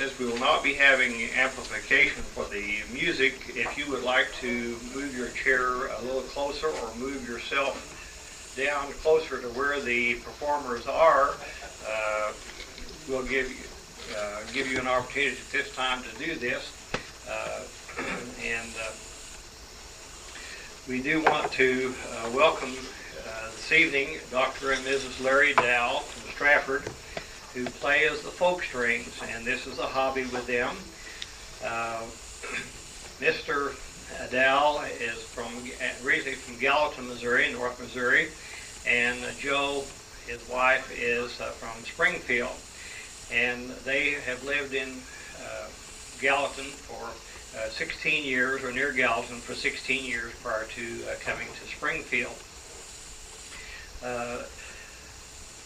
since we will not be having amplification for the music, if you would like to move your chair a little closer or move yourself down closer to where the performers are, we'll give you an opportunity at this time to do this. We do want to welcome this evening Dr. and Mrs. Larry Dowell from Strafford, who play as the folk strings, and this is a hobby with them. Mr. Dowell is originally from Gallatin, Missouri, North Missouri, and Joe, his wife, is from Springfield. And they have lived in Gallatin for 16 years, or near Gallatin for 16 years prior to coming to Springfield.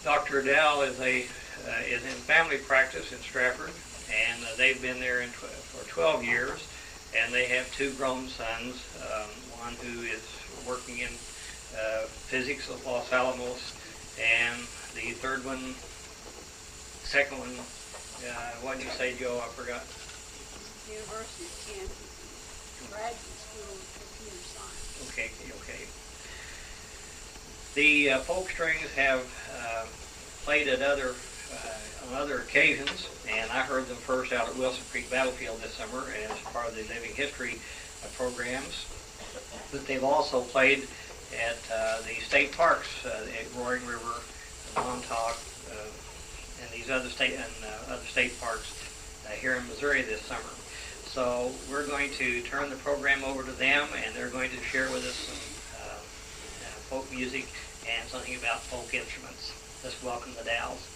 Dr. Dowell is in family practice in Strafford, and they've been there for 12 years, and they have two grown sons, one who is working in physics at Los Alamos, and the second one, what did you say, Joe? I forgot. University of Kansas, graduate school of computer science. Okay. The folk strings have played at on other occasions, and I heard them first out at Wilson Creek Battlefield this summer as part of the Living History programs. But they've also played at the state parks at Roaring River, Montauk, and these other state parks here in Missouri this summer. So we're going to turn the program over to them, and they're going to share with us some folk music and something about folk instruments. Let's welcome the Dowells.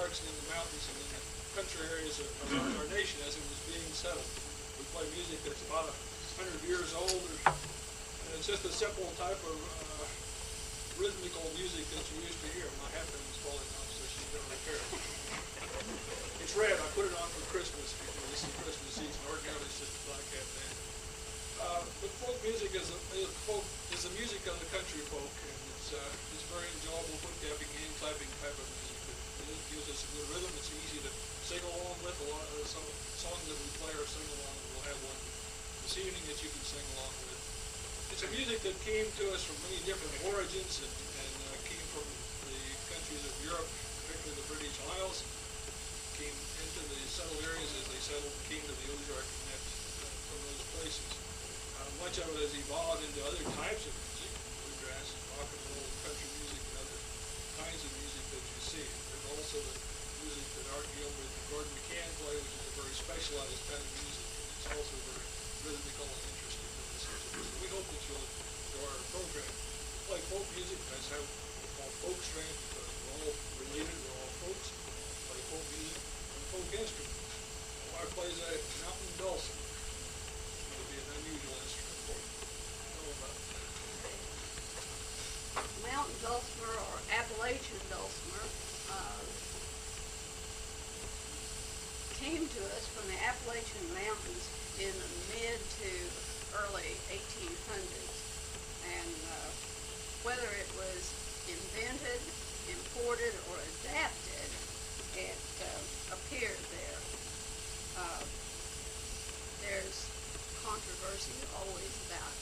Ozarks and in the mountains and in the country areas of our nation as it was being settled. We play music that's about 100 years old, and it's just a simple type of rhythmical music that you used to hear. My hatpin is falling off, so she's going to repair it. It's red. I put it on for Christmas because this is Christmas season. Ordinarily, it's just a black hatband. But folk music is the music of the country folk, and it's very enjoyable foot tapping, hand clapping type of music. It gives us a good rhythm. It's easy to sing along with. A lot of some songs that we play or sing along, we'll have one this evening that you can sing along with. It's a music that came to us from many different origins and came from the countries of Europe, particularly the British Isles, came into the settled areas as they settled and came to the Ozarks from those places. Much of it has evolved into other types of music, bluegrass, rock and roll, country music, and other kinds of music that you see. There's also the music that Art Gilbert and Gordon McCann play, which is a very specialized kind of music, and it's also very rhythmical and interesting to listen to. So we hope that you'll enjoy our program. We play folk music. That's how we call folk strings, because we're all related, we're all folks. We play folk music and folk instruments. My wife plays a mountain dulcimer. It's going to be an unusual instrument. Mountain dulcimer or Appalachian dulcimer came to us from the Appalachian Mountains in the mid to early 1800s, and whether it was invented, imported, or adapted, it appeared there. There's controversy always about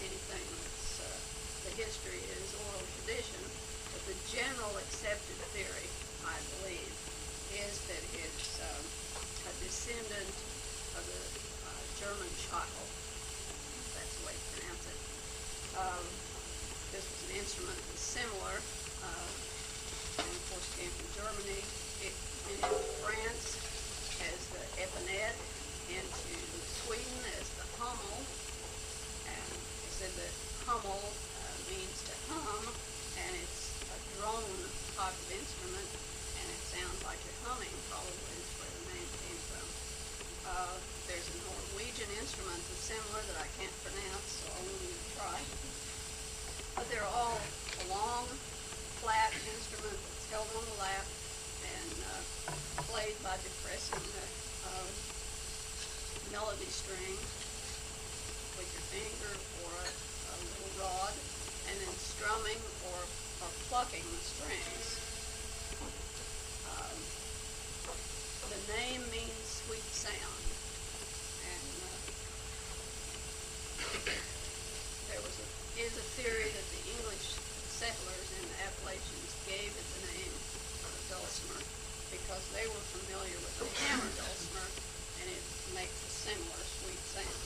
anything that's the history is oral tradition, but the general accepted theory, I believe, is that it's a descendant of the German child. That's the way to pronounce it. This was an instrument that was similar, and of course came from Germany. It went into France as the epaulet, into Sweden as the hummel, and they said that hummel means to hum, and it's a drone type of instrument, and it sounds like you're humming, probably is where the name came from. There's a Norwegian instrument that's similar that I can't pronounce, so I won't even try. But they're all a long, flat instrument that's held on the lap and played by depressing the melody string with your finger or a little rod, and then strumming or plucking the strings. The name means sweet sound, and there is a theory that the English settlers in the Appalachians gave it the name dulcimer because they were familiar with the hammer dulcimer, and it makes a similar sweet sound.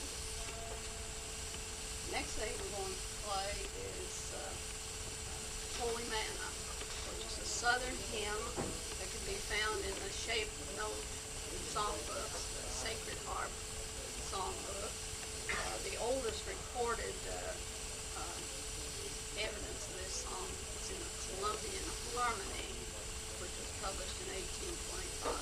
Next thing we're going to play is Holy Mannah, which is a southern hymn that can be found in the shape note songbooks, the Sacred Harp songbook. The oldest recorded evidence of this song is in the Columbian Harmony, which was published in 1825.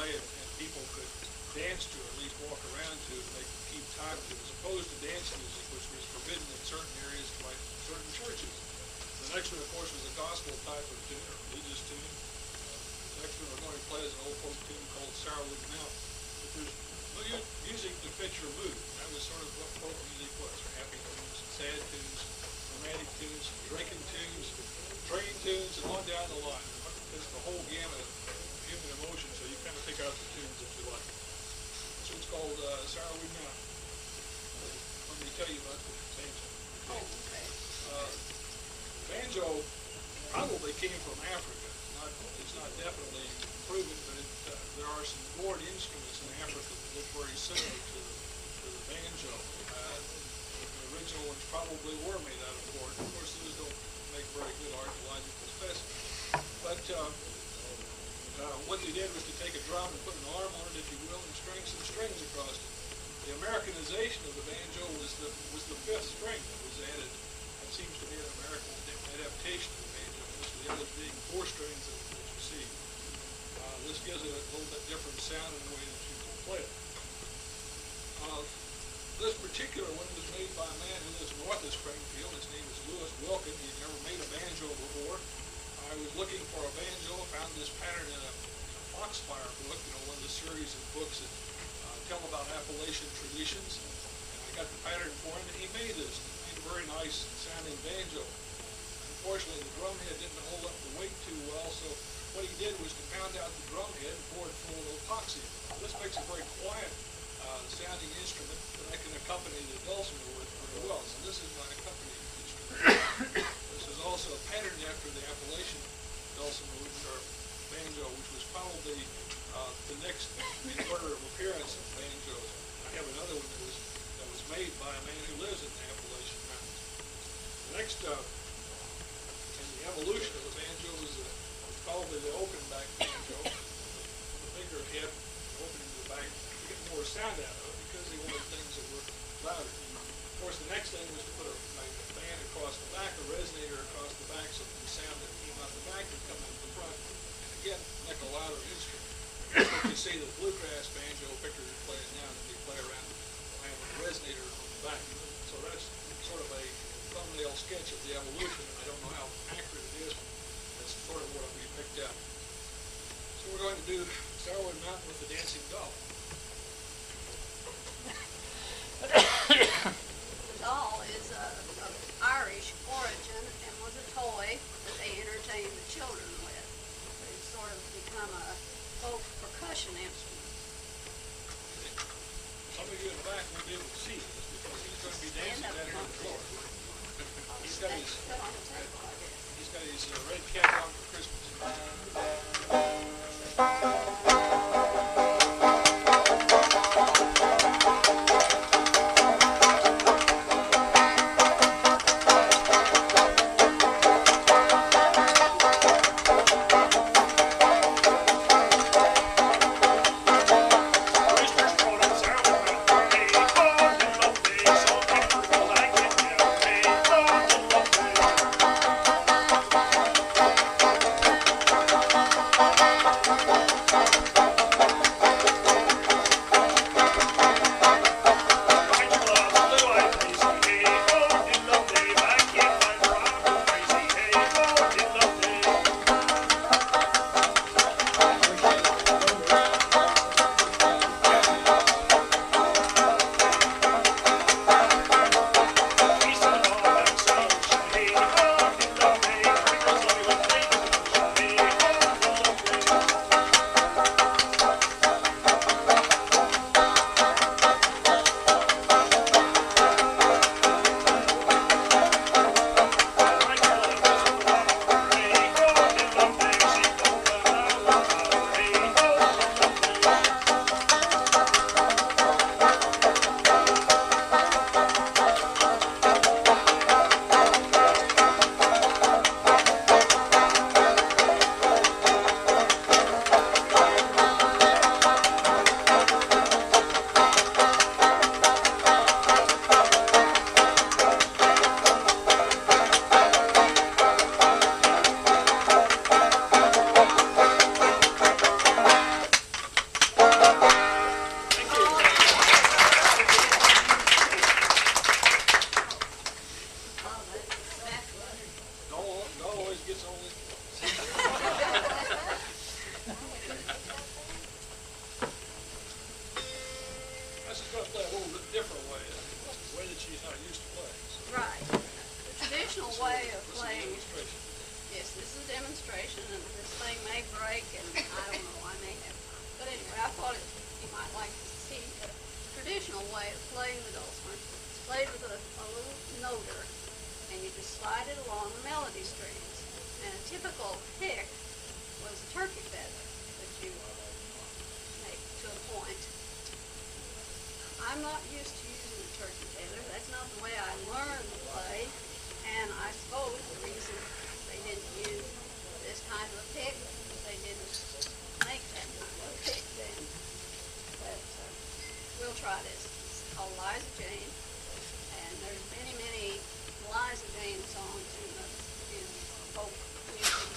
play and people could dance to, or at least walk around to, and they could keep time to, as opposed to dance music, which was forbidden in certain areas by certain churches. The next one, of course, was a gospel type of tune, or religious tune. The next one we're going to play is an old folk tune called Sourwood Mountain. But there's music to fit your mood. That was sort of what folk music was, or happy tunes, sad tunes, romantic tunes, drinking tunes, train tunes, and on down the line. It's the whole gamut of human emotion, so you kind of pick out the tunes that you like. This one's called Sourwood Mountain. Let me tell you about the banjo. Oh, okay. Banjo probably came from Africa. It's not definitely proven, but there are some gourd instruments in Africa that look very similar to the banjo. The original ones probably were made out of gourd. Of course, those don't make very good archaeological specimens. But what they did was to take a drum and put an arm on it, if you will, and string some strings across it. The Americanization of the banjo was the fifth string that was added. That seems to be an American adaptation of the banjo. Most of the others being four strings that you see. This gives it a little bit different sound in the way that you can play it. This particular one was made by a man who lives north of Springfield. His name is Lewis Wilkin. He'd never made a banjo before. I was looking for a banjo, found this pattern in a Foxfire book, one of the series of books that tell about Appalachian traditions. And I got the pattern for him, and he made this. He made a very nice sounding banjo. Unfortunately, the drum head didn't hold up the weight too well, so what he did was to pound out the drum head and pour it full of epoxy. This makes a very quiet sounding instrument that I can accompany the dulcimer with very well. So this is my accompanying instrument. This is also patterned after the Appalachian dulcimer or banjo, which was probably the next in order of appearance of banjos. I have another one that was made by a man who lives in the Appalachian Mountains. The next in the evolution of the banjo was probably the open back banjo, with a bigger head, opening to the back to get more sound out of it because they wanted things that were louder. Of course, the next thing was to put a band across the back, a resonator across the back, so that the sound that came out the back would come out the front, and again, make a louder instrument. That's what you see the bluegrass banjo picture is playing now, that they play around with a resonator on the back. So that's sort of a thumbnail sketch of the evolution, and I don't know how accurate it is, but that's sort of what we picked out. So we're going to do Sourwood Mountain with the Dancing Doll. The doll is of Irish origin and was a toy that they entertained the children with. It's sort of become a folk percussion instrument. Some of you in the back won't be able to see this because he's going to be dancing down here on the floor. He's got his red cap on for Christmas. I'm not used to using a turkey tailor. That's not the way I learned to play. And I suppose the reason they didn't use this kind of a pick, they didn't make that kind of a pick then. But we'll try this. It's called Liza Jane. And there's many, many Liza Jane songs in folk music.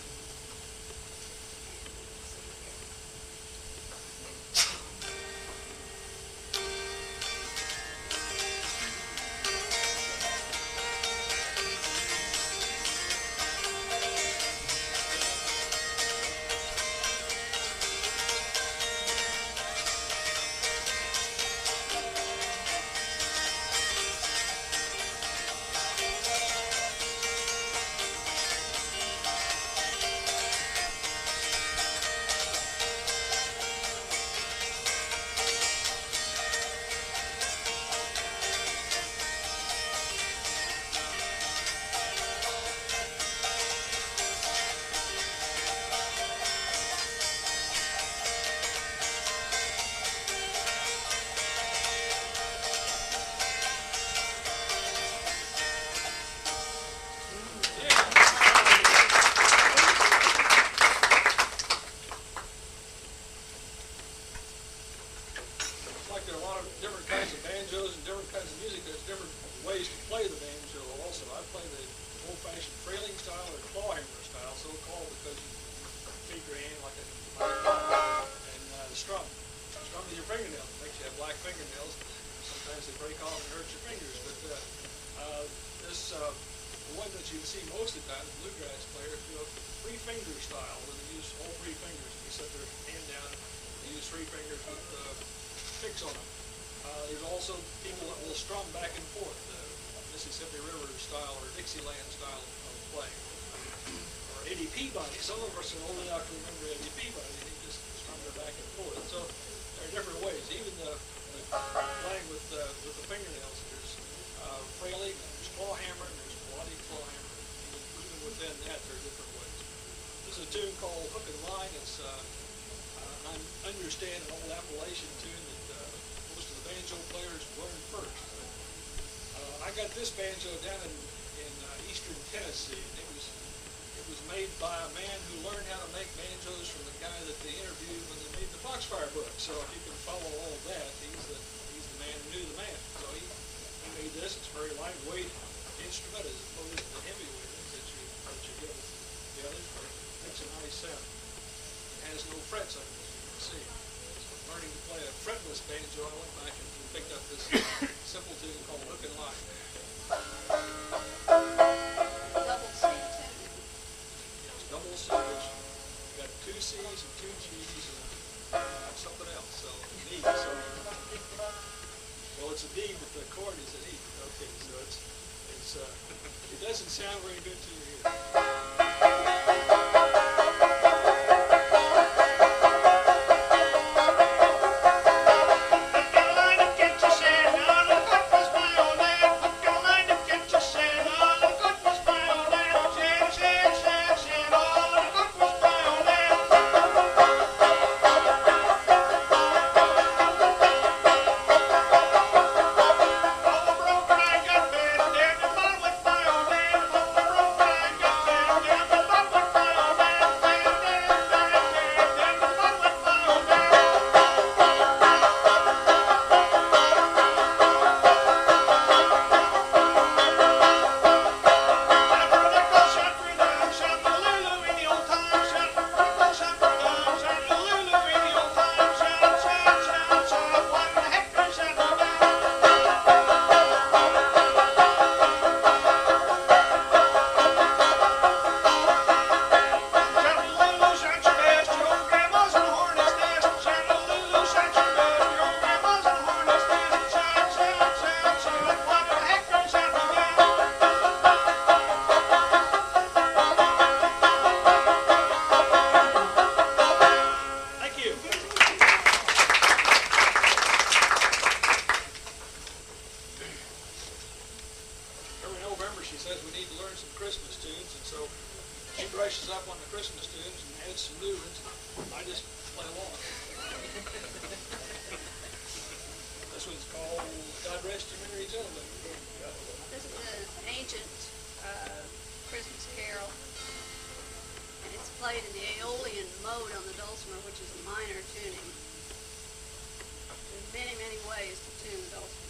Some of us are old enough to remember Eddie Peabody, and he just strummed her back and forth. So there are different ways. Even the playing with the fingernails, there's frailing, there's claw hammer, and there's melodic claw hammer. Even within that, there are different ways. This is a tune called Hook and Line. It's I understand an old Appalachian tune that most of the banjo players learned first. I got this banjo down in eastern Tennessee, and it was made by a man who learned how to make banjos from the guy that they interviewed when they made the Foxfire book. So if you can follow all of that, he's the man who knew the man. So he made this. It's a very lightweight instrument as opposed to the heavyweight that you get with the others, but it makes a nice sound. It has no frets on it, as you can see. So learning to play a fretless banjo, I went back and picked up this simple tune called Hook and Line. Double C, which you got 2 C's and 2 G's and something else, so an E. So, well, it's a D, but the chord is an E. Okay, so it doesn't sound very good to your ear. Got testimony gentleman. This is an ancient Christmas carol, and it's played in the Aeolian mode on the dulcimer, which is a minor tuning. There's many, many ways to tune the dulcimer.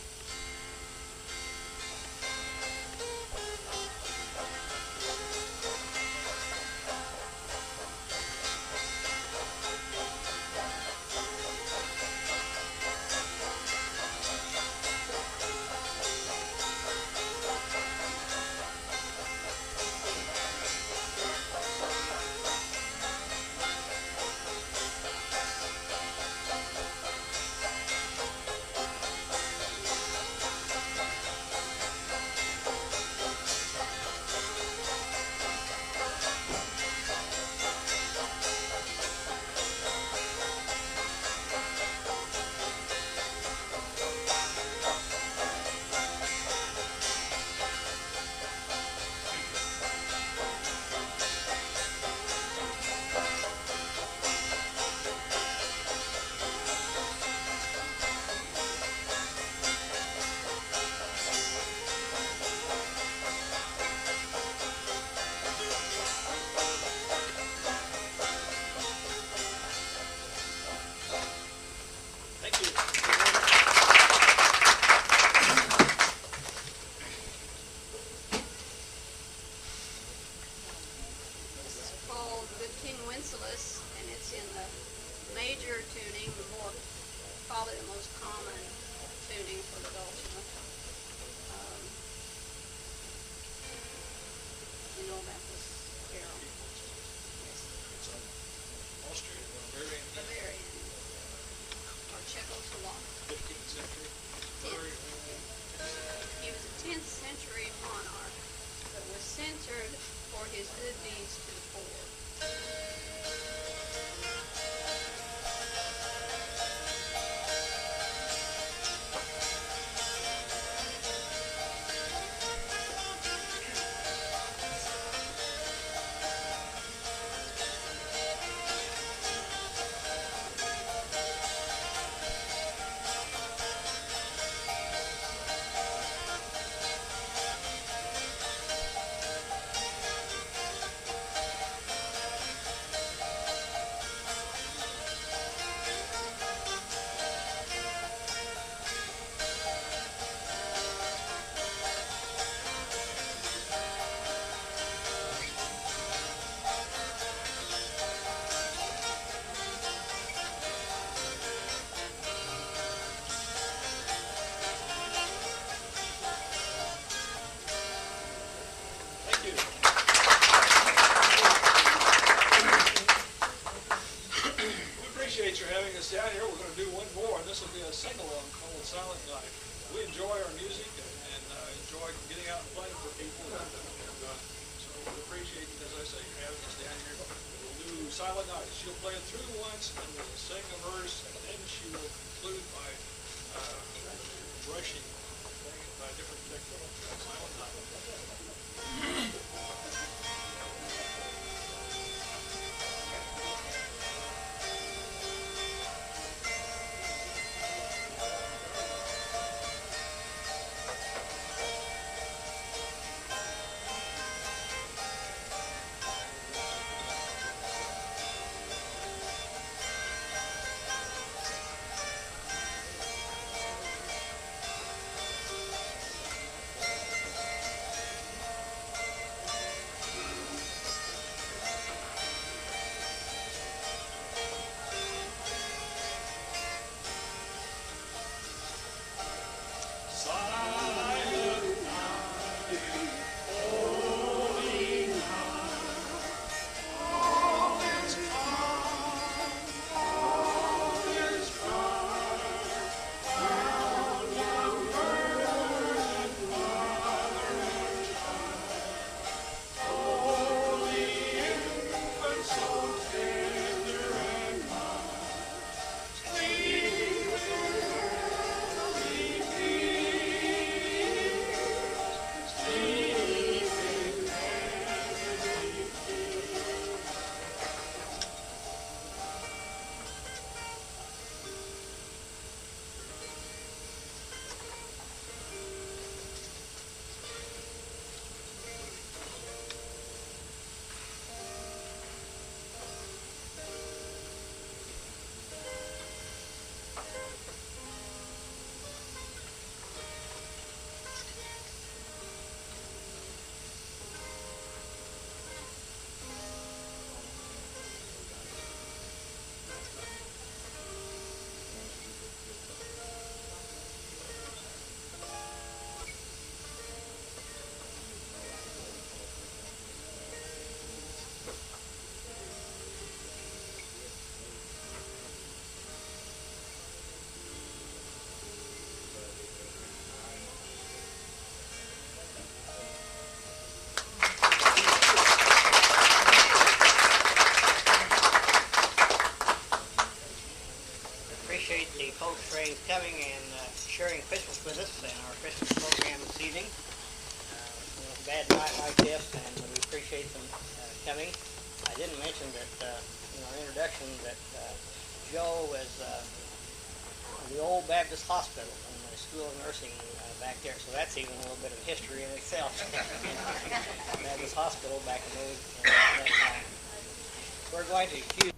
Wensalas, and it's in the major tuning, probably the most common tuning for the dulcimer. You know about this carol? Yes. It's an Austrian, Bavarian. Bavarian, or Czechoslovak. 15th century. He was a 10th century monarch, but was censored for his good deeds to the poor. Down here, we're going to do one more, and this will be a sing-along called Silent Night. We enjoy our music and enjoy getting out and playing for people, so we appreciate, as I say, having us down here. We'll do Silent Night. She'll play it through once, and we'll sing a verse, and then she will conclude by brushing, playing it by different techniques. Silent Night. appreciate the folk strings coming and sharing Christmas with us and our Christmas program this evening. A bad night like this, and we appreciate them coming. I didn't mention that in our introduction that Joe was the old Baptist hospital and the School of Nursing back there, so that's even a little bit of history in itself. Baptist hospital back in that time. We're going to